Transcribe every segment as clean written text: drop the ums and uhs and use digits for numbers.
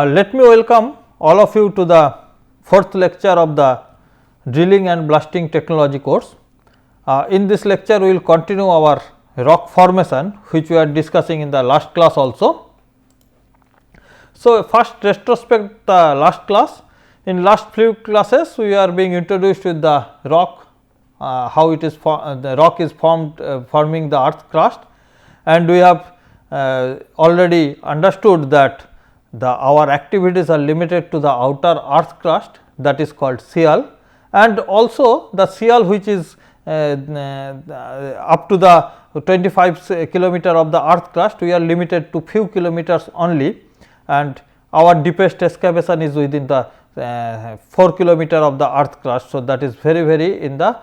Let me welcome all of you to the fourth lecture of the drilling and blasting technology course. In this lecture we will continue our rock formation, which we are discussing in the last class also. So, first retrospect the last class. In last few classes we are being introduced with the rock, how it is the rock is formed forming the earth crust, and we have already understood that our activities are limited to the outer earth crust, that is called shale, and also the shale which is up to the 25 kilometer of the earth crust, we are limited to few kilometers only, and our deepest excavation is within the 4 kilometer of the earth crust. So, that is very in the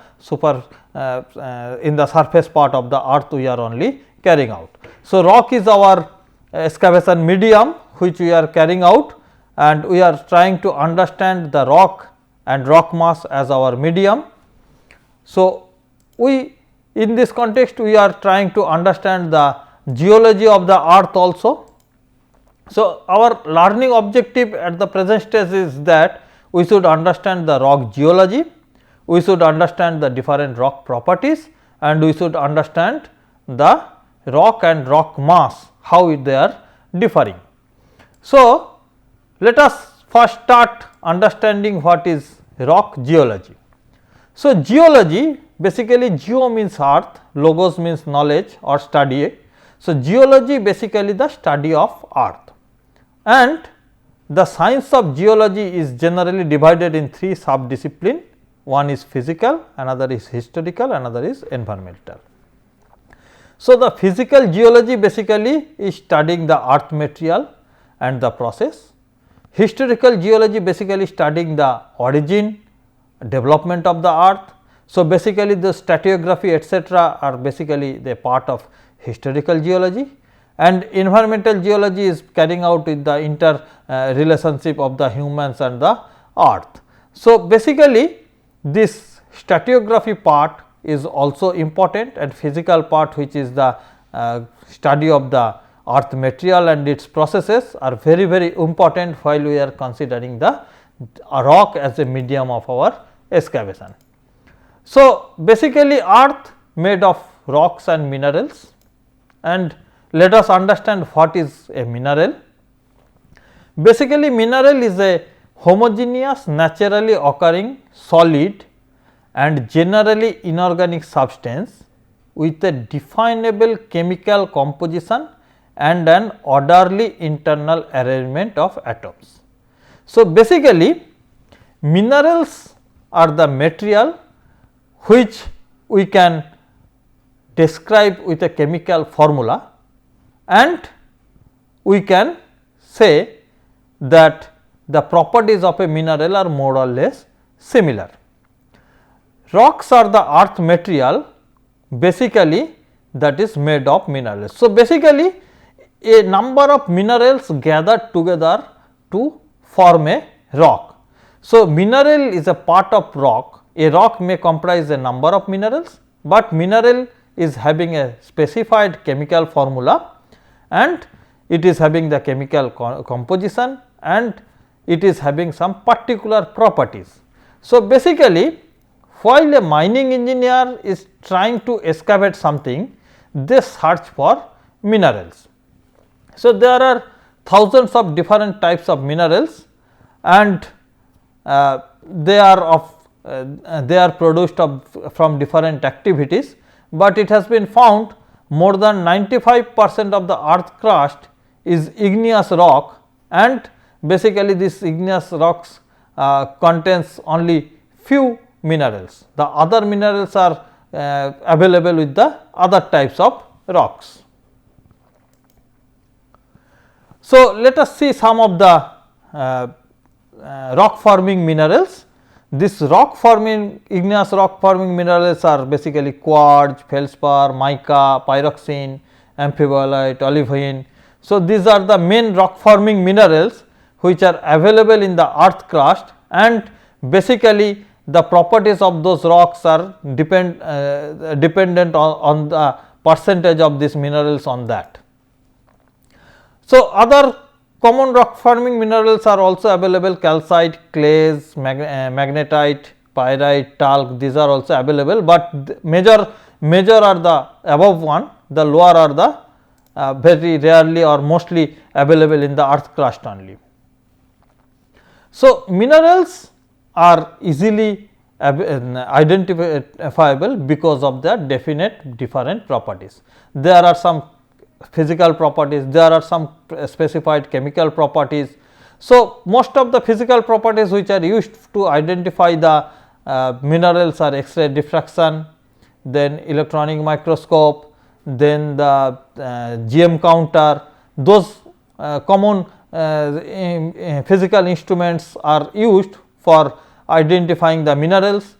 in the surface part of the earth we are only carrying out. So, rock is our excavation medium which we are carrying out, and we are trying to understand the rock and rock mass as our medium. So, we in this context we are trying to understand the geology of the earth also. So, our learning objective at the present stage is that we should understand the rock geology, we should understand the different rock properties, and we should understand the rock and rock mass, how they are differing. So, let us first start understanding what is rock geology. So, geology basically geo means earth, logos means knowledge or study. So, geology basically the study of earth, and the science of geology is generally divided in three sub-discipline. One is physical, another is historical, another is environmental. So, the physical geology basically is studying the earth material and the process. Historical geology basically studying the origin, development of the earth. So, basically the stratigraphy etc., are basically the part of historical geology, and environmental geology is carrying out with the inter relationship of the humans and the earth. So, basically this stratigraphy part is also important, and physical part which is the study of the earth material and its processes are very important while we are considering the rock as a medium of our excavation. So, basically earth made of rocks and minerals, and let us understand what is a mineral. Basically mineral is a homogeneous naturally occurring solid and generally inorganic substance with a definable chemical composition and an orderly internal arrangement of atoms. So, basically minerals are the material which we can describe with a chemical formula, and we can say that the properties of a mineral are more or less similar. Rocks are the earth material basically that is made of minerals. So, basically a number of minerals gathered together to form a rock. So, mineral is a part of rock. A rock may comprise a number of minerals, but mineral is having a specified chemical formula, and it is having the chemical composition, and it is having some particular properties. So, basically while a mining engineer is trying to excavate something, they search for minerals. So, there are thousands of different types of minerals, and they are produced from different activities, but it has been found more than 95% of the earth crust is igneous rock, and basically this igneous rocks contains only few minerals. The other minerals are available with the other types of rocks. So, let us see some of the rock forming minerals. This rock forming igneous rock forming minerals are basically quartz, feldspar, mica, pyroxene, amphibolite, olivine. So, these are the main rock forming minerals which are available in the earth crust, and basically the properties of those rocks are dependent on the percentage of these minerals on that. So, other Common rock forming minerals are also available: calcite, clays, magnetite, pyrite, talc, these are also available, but major are the above one, the lower are the very rarely or mostly available in the earth crust only. So, minerals are easily identifiable because of their definite different properties. There are some physical properties, there are some specified chemical properties. So, most of the physical properties which are used to identify the minerals are X-ray diffraction, then electronic microscope, then the GM counter. Those common physical instruments are used for identifying the minerals.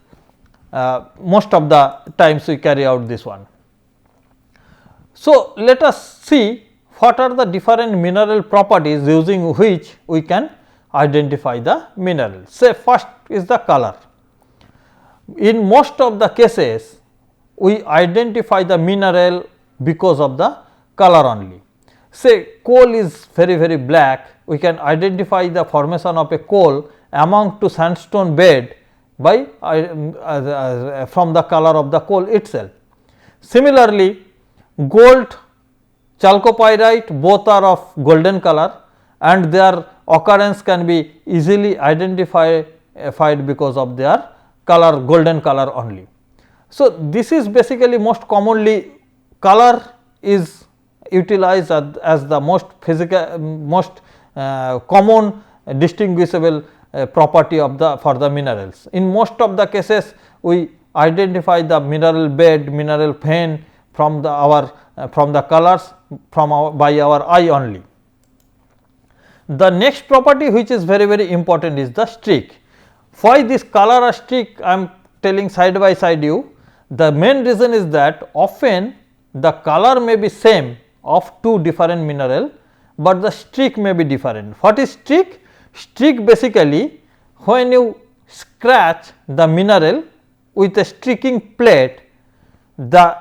Most of the times we carry out this one. So, let us see what are the different mineral properties using which we can identify the mineral. Say first is the color. In most of the cases we identify the mineral because of the color only. Say coal is very black, we can identify the formation of a coal among to sandstone bed by from the color of the coal itself. Similarly, gold, chalcopyrite both are of golden color and their occurrence can be easily identified because of their color, golden color only. So, this is basically most commonly color is utilized as the most common distinguishable property of the for the minerals. In most of the cases we identify the mineral bed, mineral vein from the from the colors by our eye only. The next property which is very important is the streak. Why this color or streak I am telling side by side you? The main reason is that often the color may be same of two different mineral, but the streak may be different. What is streak? Streak basically when you scratch the mineral with a streaking plate, the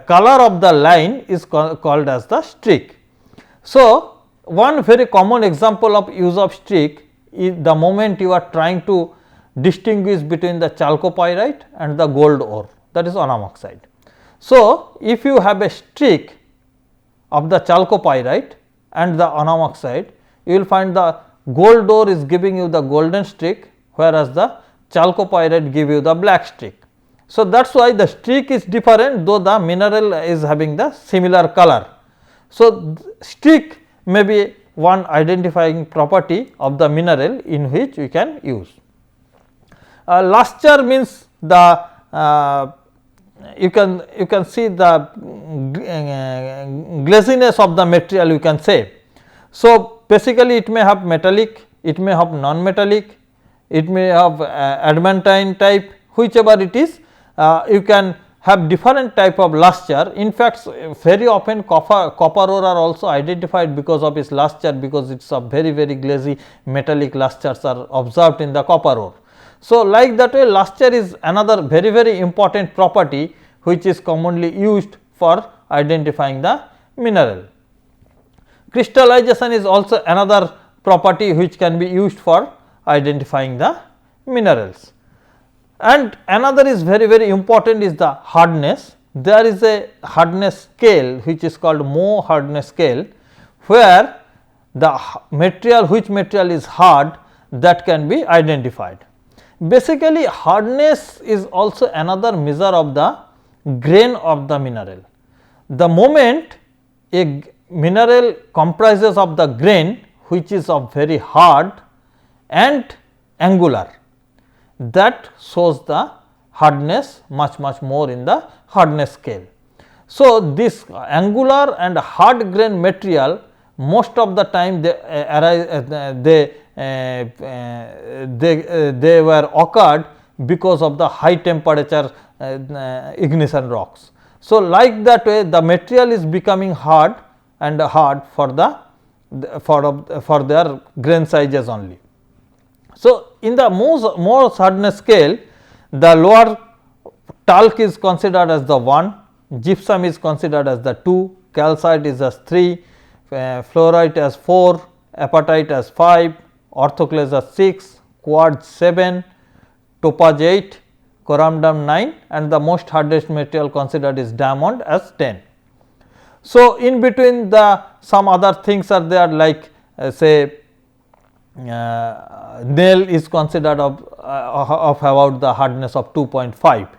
color of the line is called as the streak. So, one very common example of use of streak is the moment you are trying to distinguish between the chalcopyrite and the gold ore, that is oxide. So, if you have a streak of the chalcopyrite and the oxide, you will find the gold ore is giving you the golden streak, whereas the chalcopyrite give you the black streak. So, that is why the streak is different, though the mineral is having the similar color. So, streak may be one identifying property of the mineral in which we can use. Luster means the you can see the glaziness of the material, you can say. So, basically it may have metallic, it may have non-metallic, it may have adamantine type, whichever it is, you can have different type of luster. In fact, very often copper ore are also identified because of its luster, because it is a very glazy metallic lusters are observed in the copper ore. So, like that way luster is another very important property which is commonly used for identifying the mineral. Crystallization is also another property which can be used for identifying the minerals. And another is very important is the hardness. There is a hardness scale which is called Mohs hardness scale, where the material, which material is hard, that can be identified. Basically, hardness is also another measure of the grain of the mineral. The moment a mineral comprises of the grain which is of very hard and angular, that shows the hardness much more in the hardness scale. So, this angular and hard grain material most of the time they were occurred because of the high temperature ignition rocks. So, like that way the material is becoming hard and hard for their grain sizes only. So, in the Mohs hardness scale, the lower talc is considered as the 1, gypsum is considered as the 2, calcite is as 3, fluorite as 4, apatite as 5, orthoclase as 6, quartz 7, topaz 8, corundum 9 and the most hardest material considered is diamond as 10. So, in between the some other things are there like say nail is considered of about the hardness of 2.5.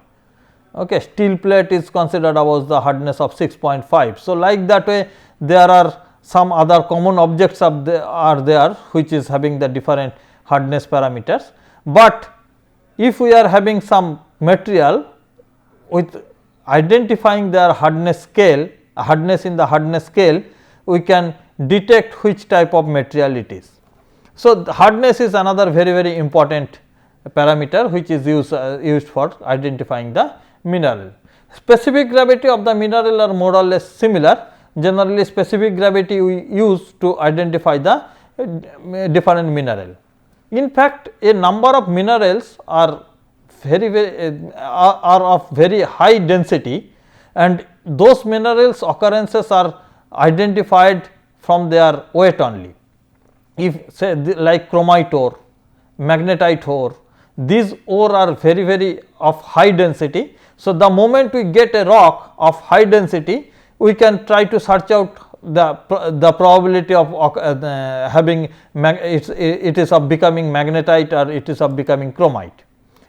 Okay. Steel plate is considered about the hardness of 6.5. So, like that way there are some other common objects are there which is having the different hardness parameters, but if we are having some material with identifying their hardness scale, hardness in the hardness scale, we can detect which type of material it is. So, the hardness is another very important parameter which is used for identifying the mineral. Specific gravity of the mineral are more or less similar. Generally, specific gravity we use to identify the different mineral. In fact, a number of minerals are are of very high density and those minerals occurrences are identified from their weight only. If say like chromite ore, magnetite ore, these ore are very of high density. So, the moment we get a rock of high density, we can try to search out the probability of having it is of becoming magnetite or it is of becoming chromite.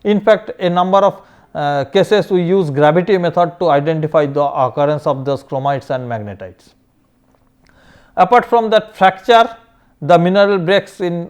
In fact, a number of cases we use gravity method to identify the occurrence of those chromites and magnetites. Apart from that fracture, the mineral breaks in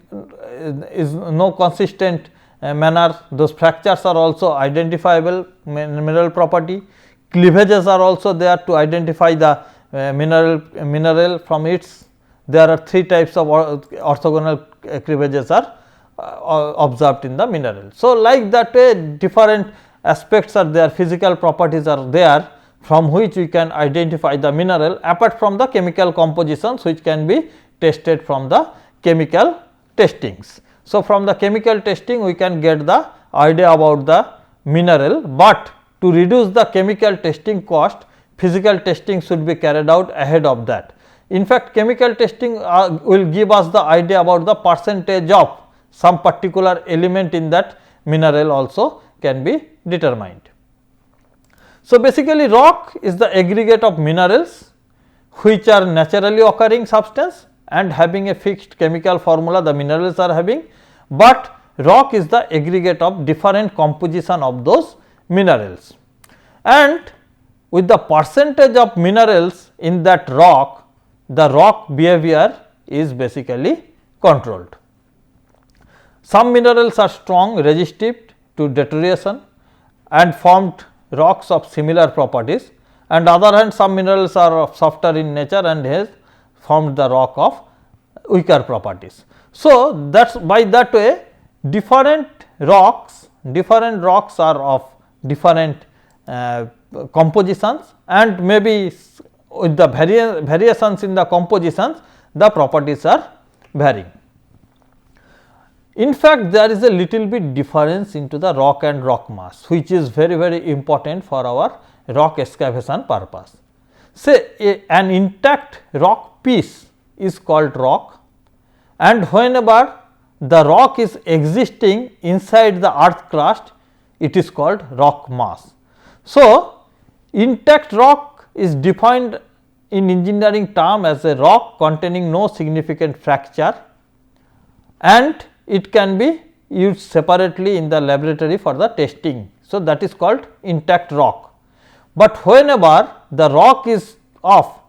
is no consistent manner. Those fractures are also identifiable mineral property. Cleavages are also there to identify the mineral from its. There are 3 types of orthogonal cleavages are observed in the mineral. So, like that way different aspects are there, physical properties are there from which we can identify the mineral apart from the chemical compositions which can be tested from the chemical testings. So, from the chemical testing we can get the idea about the mineral, but to reduce the chemical testing cost, physical testing should be carried out ahead of that. In fact, chemical testing will give us the idea about the percentage of some particular element in that mineral also can be determined. So, basically rock is the aggregate of minerals which are naturally occurring substance and having a fixed chemical formula the minerals are having, but rock is the aggregate of different composition of those minerals. And with the percentage of minerals in that rock, the rock behavior is basically controlled. Some minerals are strong, resistive to deterioration and formed rocks of similar properties, and other hand some minerals are softer in nature and has formed the rock of weaker properties. So, that is by that way different rocks are of different compositions, and maybe with the variations in the compositions the properties are varying. In fact, there is a little bit difference into the rock and rock mass which is very important for our rock excavation purpose. Say an intact rock piece is called rock, and whenever the rock is existing inside the earth crust, it is called rock mass. So, intact rock is defined in engineering term as a rock containing no significant fracture, and it can be used separately in the laboratory for the testing. So, that is called intact rock. But whenever the rock is of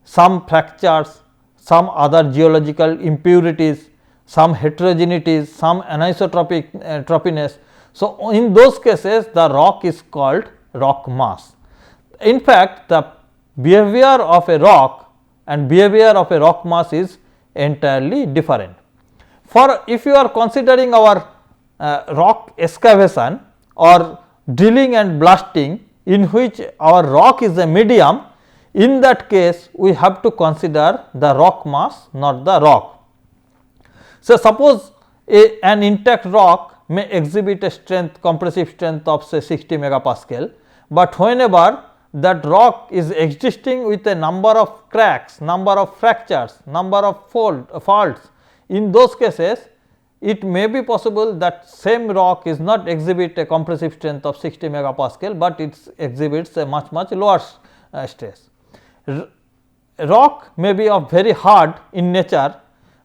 some fractures, some other geological impurities, some heterogeneities, some anisotropiness. So, in those cases the rock is called rock mass. In fact, the behavior of a rock and behavior of a rock mass is entirely different. For if you are considering our rock excavation or drilling and blasting in which our rock is a medium, in that case we have to consider the rock mass, not the rock. So, suppose an intact rock may exhibit a strength, compressive strength of say 60 megapascal, but whenever that rock is existing with a number of cracks, number of fractures, number of faults, in those cases it may be possible that same rock is not exhibit a compressive strength of 60 megapascal, but it exhibits a much lower stress. Rock may be of very hard in nature,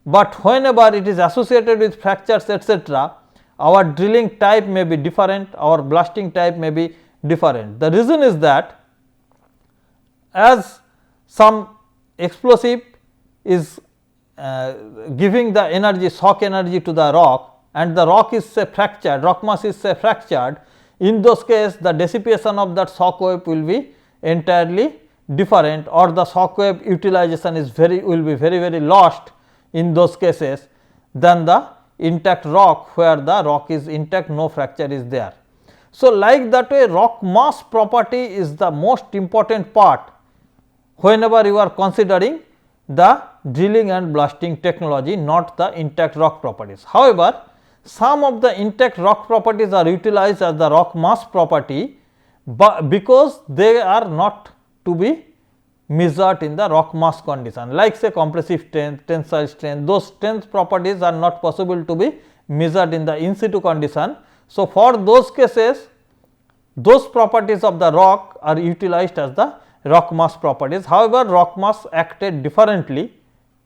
but whenever it is associated with fractures etc., our drilling type may be different, our blasting type may be different. The reason is that as some explosive is giving the energy, shock energy to the rock, and the rock is say fractured, rock mass is say fractured, in those cases the dissipation of that shock wave will be entirely different, or the shock wave utilization is will be very lost in those cases than the intact rock, where the rock is intact, no fracture is there. So, like that way rock mass property is the most important part whenever you are considering the drilling and blasting technology, not the intact rock properties. However, some of the intact rock properties are utilized as the rock mass property, but because they are not to be measured in the rock mass condition, like say compressive strength, tensile strength, those strength properties are not possible to be measured in the in situ condition. So, for those cases those properties of the rock are utilized as the rock mass properties. However, rock mass acted differently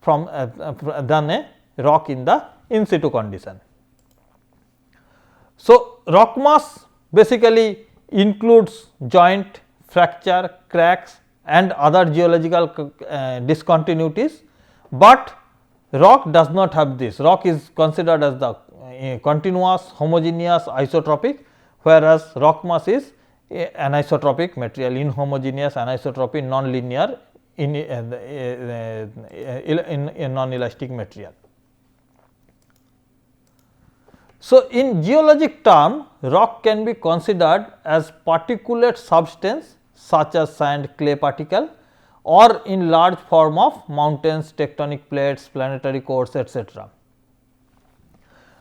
from than a rock in the in situ condition. So, rock mass basically includes joint, fracture, cracks and other geological discontinuities, but rock does not have this. Rock is considered as the continuous, homogeneous, isotropic, whereas rock mass is anisotropic material, inhomogeneous, anisotropy, non-linear, in non-elastic material. So, in geologic term, rock can be considered as particulate substance such as sand, clay particle, or in large form of mountains, tectonic plates, planetary cores, etc.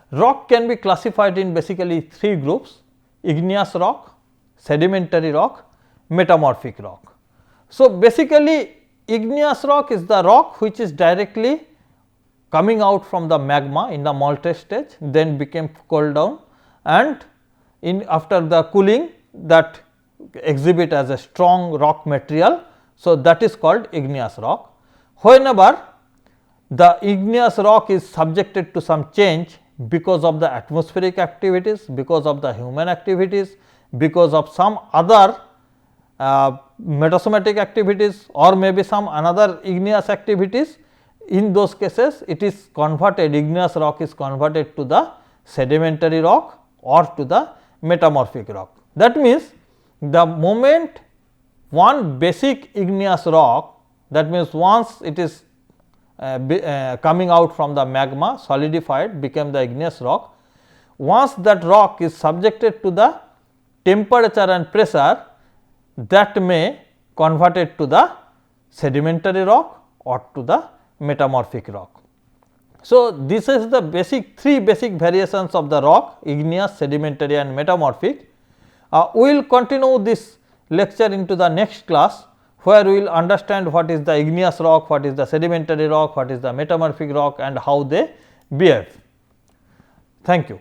Rock can be classified in basically three groups: igneous rock, sedimentary rock, metamorphic rock. So, basically igneous rock is the rock which is directly coming out from the magma in the molten stage, then became cooled down, and in after the cooling that exhibit as a strong rock material. So, that is called igneous rock. Whenever the igneous rock is subjected to some change because of the atmospheric activities, because of the human activities, because of some other metasomatic activities, or maybe some another igneous activities, in those cases it is converted, igneous rock is converted to the sedimentary rock or to the metamorphic rock. That means, the moment one basic igneous rock, that means once it is coming out from the magma, solidified, became the igneous rock. Once that rock is subjected to the temperature and pressure, that may convert it to the sedimentary rock or to the metamorphic rock. So, this is the three basic variations of the rock: igneous, sedimentary and metamorphic. We will continue this lecture into the next class, where we will understand what is the igneous rock, what is the sedimentary rock, what is the metamorphic rock, and how they behave. Thank you.